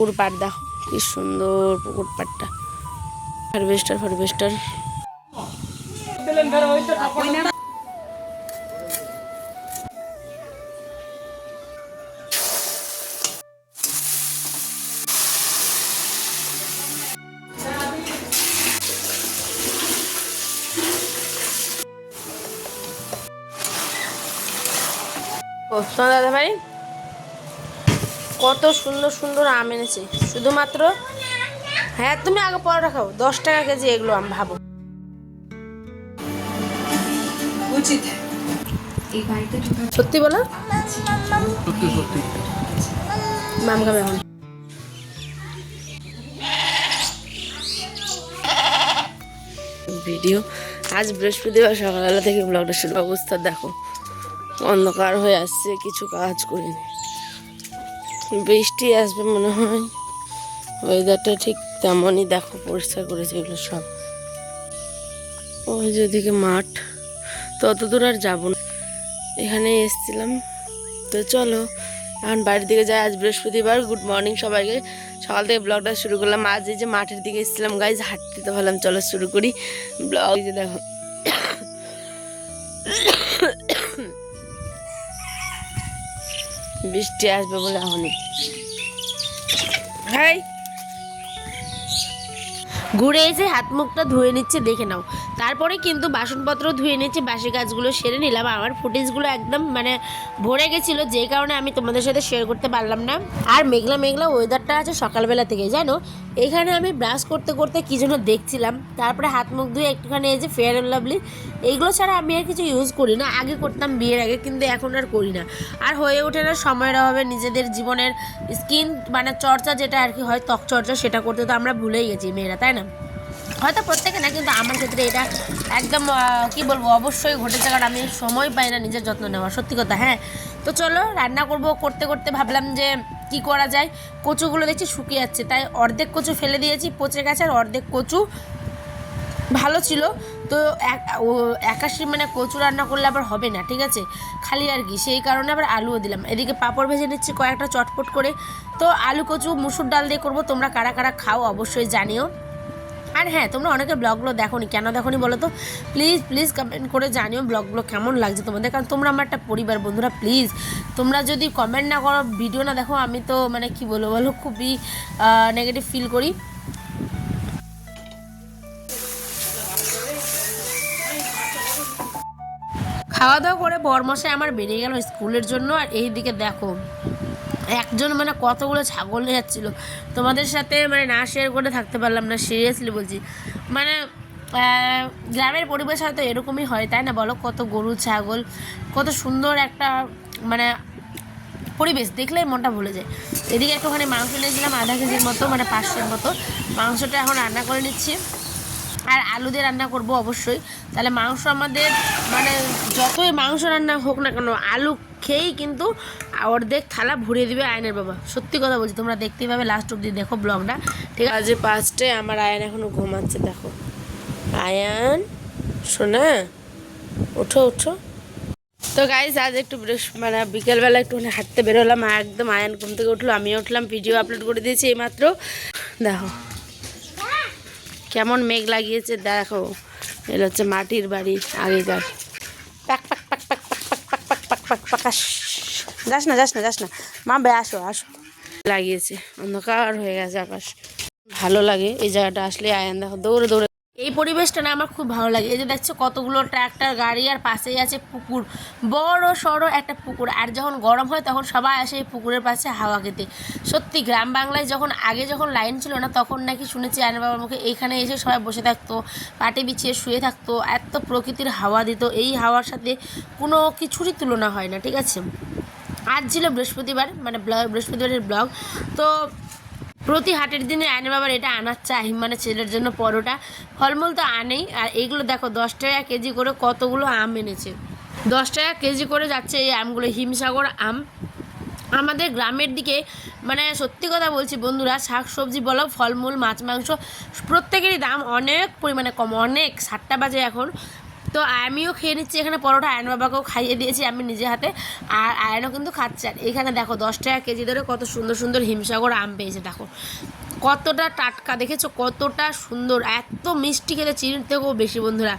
পুকুর পাড় দেখো কি সুন্দর পুকুর পাড়টা। হারভেস্টার ফারভেস্টার ও শোনো দাদা ভাই, কত সুন্দর সুন্দর আম এনেছে শুধুমাত্র। হ্যাঁ তুমি আগে পরোটা খাও, 10 টাকা কেজি এগুলো আম, ভাবো। সত্যি বলো, মাম খাবে এখন। ভিডিও আজ বৃহস্পতিবার সকালবেলা থেকে ব্লগটা শুরু। অবস্থা দেখো, অন্ধকার হয়ে আসছে, কিছু কাজ করিনি। বৃষ্টি আসবে মনে হয়, ওয়েদারটা ঠিক তেমনই। দেখো পরিষ্কার করেছে এগুলো সব। ওই যে ওদিকে মাঠ, তত দূর আর যাবো না, এখানে এসছিলাম। তো চলো এখন বাড়ির দিকে যাই। আজ বৃহস্পতিবার। গুড মর্নিং সবাইকে। সকাল থেকে ব্লগটা শুরু করলাম। আজ এই যে মাঠের দিকে এসেছিলাম গাইজ, হাঁটতে তো ভাবলাম চলো শুরু করি ব্লগ। যে দেখো বৃষ্টি আসবে বলে এখনই হাই ঘুরে এসে হাত মুখটা ধুয়ে নিচ্ছে, দেখে নাও। তারপরে কিন্তু বাসনপত্র ধুয়ে নিচ্ছে, বাসি কাজগুলো সেরে নিলাম। আমার ফুটেজগুলো একদম মানে ভরে গেছিলো, যে কারণে আমি তোমাদের সাথে শেয়ার করতে পারলাম না। আর মেঘলা মেঘলা ওয়েদারটা আছে সকালবেলা থেকে, জানো। এখানে আমি ব্রাশ করতে করতে কী যেন দেখছিলাম, তারপরে হাত মুখ ধুয়ে একটুখানি এই যে ফেয়ার অ্যান্ড লাভলি, এইগুলো ছাড়া আমি আর কিছু ইউজ করি না। আগে করতাম বিয়ের আগে, কিন্তু এখন আর করি না। আর হয়ে ওঠে না সময়ের অভাবে। নিজেদের জীবনের স্কিন মানে চর্চা যেটা আর কি হয়, ত্বক চর্চা, সেটা করতে তো আমরা ভুলেই গেছি মেয়েরা, তাই না? হয়তো প্রত্যেকে না, কিন্তু আমার ক্ষেত্রে এটা একদম কি বলবো, অবশ্যই ঘটেছে। কারণ আমি সময় পাই না নিজের যত্ন নেওয়ার, সত্যি কথা। হ্যাঁ, তো চলো রান্না করব। করতে করতে ভাবলাম যে কি করা যায়। কচুগুলো দেখছি শুকিয়ে যাচ্ছে, তাই অর্ধেক কচু ফেলে দিয়েছি, পচে গেছে। আর অর্ধেক কচু ভালো ছিল। তো একাশি মানে কচু রান্না করলে আবার হবে না, ঠিক আছে, খালি আর কি। সেই কারণে আবার আলুও দিলাম। এদিকে পাঁপড় ভেজে নিচ্ছি কয়েকটা চটপট করে। তো আলু কচু মুসুর ডাল দিয়ে করবো। তোমরা কারা কারা খাও অবশ্যই জানিও। আর হ্যাঁ, তোমরা অনেকে ব্লগগুলো দেখোনি, কেন দেখোনি বলো তো? প্লিজ প্লিজ কমেন্ট করে জানিও ব্লগগুলো কেমন লাগছে তোমাদের। কারণ তোমরা আমার একটা পরিবার, বন্ধুরা। প্লিজ তোমরা যদি কমেন্ট না করো, ভিডিও না দেখো, আমি তো মানে কি বলবো বলো, খুবই নেগেটিভ ফিল করি। খাওয়া দাওয়া করে বরমশাই আমার বেরিয়ে গেল স্কুলের জন্য। আর এই দিকে দেখো একজন মানে কতগুলো ছাগল নিয়ে যাচ্ছিল, তোমাদের সাথে মানে না শেয়ার করে থাকতে পারলাম না, সিরিয়াসলি বলছি। মানে গ্রামের পরিবেশ হয়তো এরকমই হয়, তাই না বলো? কত গরু ছাগল, কত সুন্দর একটা মানে পরিবেশ, দেখলেই মনটা ভুলে যায়। এদিকে একটুখানি মাংস নিয়েছিলাম, আধা কেজির মতো, মানে 500-এর মতো। মাংসটা এখন রান্না করে নিচ্ছি। আর আলু দিয়ে রান্না করব অবশ্যই। তাহলে মাংস আমাদের মানে যতই মাংস রান্না হোক না কেন, আলু খেয়েই কিন্তু অর্ধেক থালা ভরিয়ে দিবে আয়নের বাবা। সত্যি কথা বলছি, তোমরা দেখতেই পাবে, লাস্ট অব্দি দেখো ব্লগটা, ঠিক আছে? আজ 5টায় আমার আয়ান এখনও ঘুমাচ্ছে, দেখো। আয়ান শোনা, ওঠো ওঠো। তো গাইজ আজ একটু মানে বিকেলবেলা একটু হাঁটতে বেরোলাম। একদম আয়ান ঘুম থেকে উঠলো, আমিও উঠলাম, ভিডিও আপলোড করে দিয়েছি এইমাত্র। দেখো কেমন মেঘ লাগিয়েছে, দেখো। এগুলো হচ্ছে মাটির বাড়ি আগেকার। Pack pack pack pack pack pack pack pack pack pack. যাস না যাস না যাস না মা, বে আসো আসো। লাগিয়েছে, অন্ধকার হয়ে গেছে আকাশ। ভালো লাগে এই জায়গাটা আসলে। আয়ান দেখো দৌড়ে দৌড়ে, এই পরিবেশটা না আমার খুব ভালো লাগে। এই যে দেখছো কতগুলো ট্রাক্টর গাড়ি, আর পাশেই আছে পুকুর, বড় সড়ো একটা পুকুর। আর যখন গরম হয় তখন সবাই আসে এই পুকুরের পাশে হাওয়া খেতে। সত্যি গ্রাম বাংলায় যখন আগে যখন লাইন ছিল না, তখন নাকি শুনেছি আয়না বাবার মুখে, এইখানে এসে সবাই বসে থাকতো, পাটে বিছিয়ে শুয়ে থাকতো, এত প্রকৃতির হাওয়া দিত। এই হাওয়ার সাথে কোনো কিছুরই তুলনা হয় না, ঠিক আছে? আজ ছিল বৃহস্পতিবার, মানে বৃহস্পতিবারের ব্লগ। তো প্রতি হাটের দিনে আয়নের বাবার এটা আনার চাই, মানে ছেলের জন্য পরোটা, ফলমূল তো আনেই। আর এইগুলো দেখো 10 টাকা কেজি করে কতগুলো আম এনেছে। 10 টাকা কেজি করে যাচ্ছে এই আমগুলো, হিমসাগর আম। আমাদের গ্রামের দিকে মানে সত্যি কথা বলছি বন্ধুরা, শাক সবজি বলো, ফলমূল, মাছ মাংস, প্রত্যেকেরই দাম অনেক পরিমাণে কম। অনেক 7টা বাজে এখন, তো আমিও খেয়ে নিচ্ছি এখানে পরোটা, আয়ন বাবাকেও খাইয়ে দিয়েছি আমি নিজে হাতে, আর আয়নও কিন্তু খাচ্ছে। আর এখানে দেখো 10 টাকা কেজি ধরে কত সুন্দর সুন্দর হিমসাগর আম পেয়েছে, দেখো কতটা টাটকা, দেখেছো কতটা সুন্দর, এত মিষ্টি খেতে চিনির থেকেও বেশি বন্ধুরা।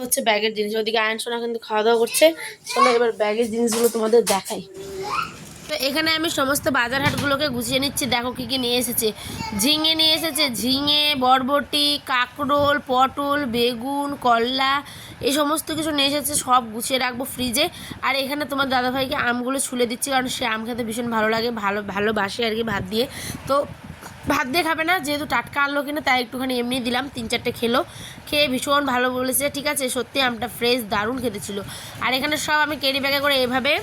হচ্ছে ব্যাগের জিনিস, ওদিকে আয়ন সোনা কিন্তু খাওয়া দাওয়া করছে। চলো এবার ব্যাগের জিনিসগুলো তোমাদের দেখাই। তো এখানে আমি সমস্ত বাজার হাটগুলোকে গুছিয়ে নিচ্ছি। দেখো কী কী নিয়ে এসেছে, ঝিঙে নিয়ে এসেছে, ঝিঙে, বরবটি, কাঁকরোল, পটল, বেগুন, করলা, এই সমস্ত কিছু নিয়ে এসেছে, সব গুছিয়ে রাখবো ফ্রিজে। আর এখানে তোমার দাদাভাইকে আমগুলো ছুলে দিচ্ছি, কারণ সে আম খেতে ভীষণ ভালো লাগে, ভালোবাসে আর কি ভাত দিয়ে। তো ভাত দিয়ে খাবে না, যেহেতু টাটকা আনলো কিনা, তাই একটুখানি এমনি দিলাম, 3-4টে খেলো, খেয়ে ভীষণ ভালো বলেছে। ঠিক আছে, সত্যি আমটা ফ্রেশ, দারুণ খেতে ছিল। আর এখানে সব আমি ক্যারি ব্যাগে করে এভাবে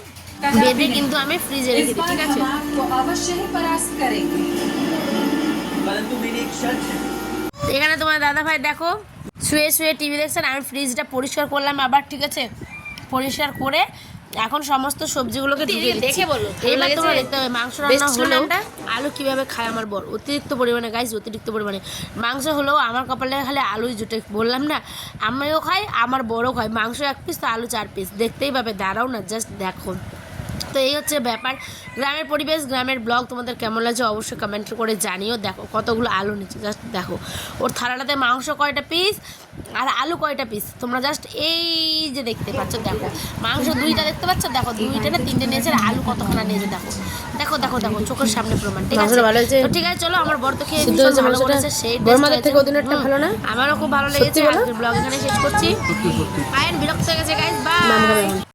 বেঁধে কিন্তু আমি ফ্রিজে রেখে দিই। ঠিক আছে, এখানে তোমার দাদা ভাই দেখো শুয়ে শুয়ে টিভি দেখছেন, আমি ফ্রিজটা পরিষ্কার করলাম আবার। ঠিক আছে, পরিষ্কার করে এখন সমস্ত সবজিগুলোকে ঢুকিয়ে দেখে বলো। এবার তোমরা দেখতে হবে মাংস রান্না হলেও আলু কিভাবে খায় আমার বর, অতিরিক্ত পরিমাণে গাইস, অতিরিক্ত পরিমাণে। মাংস হলেও আমার কপালে খালি আলুই জুটে, বললাম না, আমিও খাই আমার বড়ও খাই। মাংস 1 পিস তো আলু 4 পিস, দেখতেই পাবে, দাঁড়াও না জাস্ট দেখো। তো এই হচ্ছে ব্যাপার, গ্রামের পরিবেশ, গ্রামের ব্লগ তোমাদের কেমন লাগছে অবশ্যই কমেন্ট করে জানিও। দেখো কতগুলো আলু নিচ্ছে, জাস্ট দেখো ওর থালাটাতে মাংস কয়টা পিস আর আলু কয়টা পিস, তোমরা জাস্ট এই যে দেখতে পাচ্ছ, দেখো মাংস 2টা দেখতে পাচ্ছ, দেখো 2টা না 3টে নিয়েছে, আর আলু কতখানা নিয়েছে দেখো, দেখো দেখো দেখো চোখের সামনে প্রমাণ। ঠিক আছে, তো ঠিক আছে চলো, আমার বর তো খেয়ে ভালো বলেছে, সেই ভালো না, আমারও খুব ভালো লেগেছে। আজকের ব্লগ এখানে শেষ করছি। আয়ন বিরক্ত হয়ে গেছে গাইস, বাই।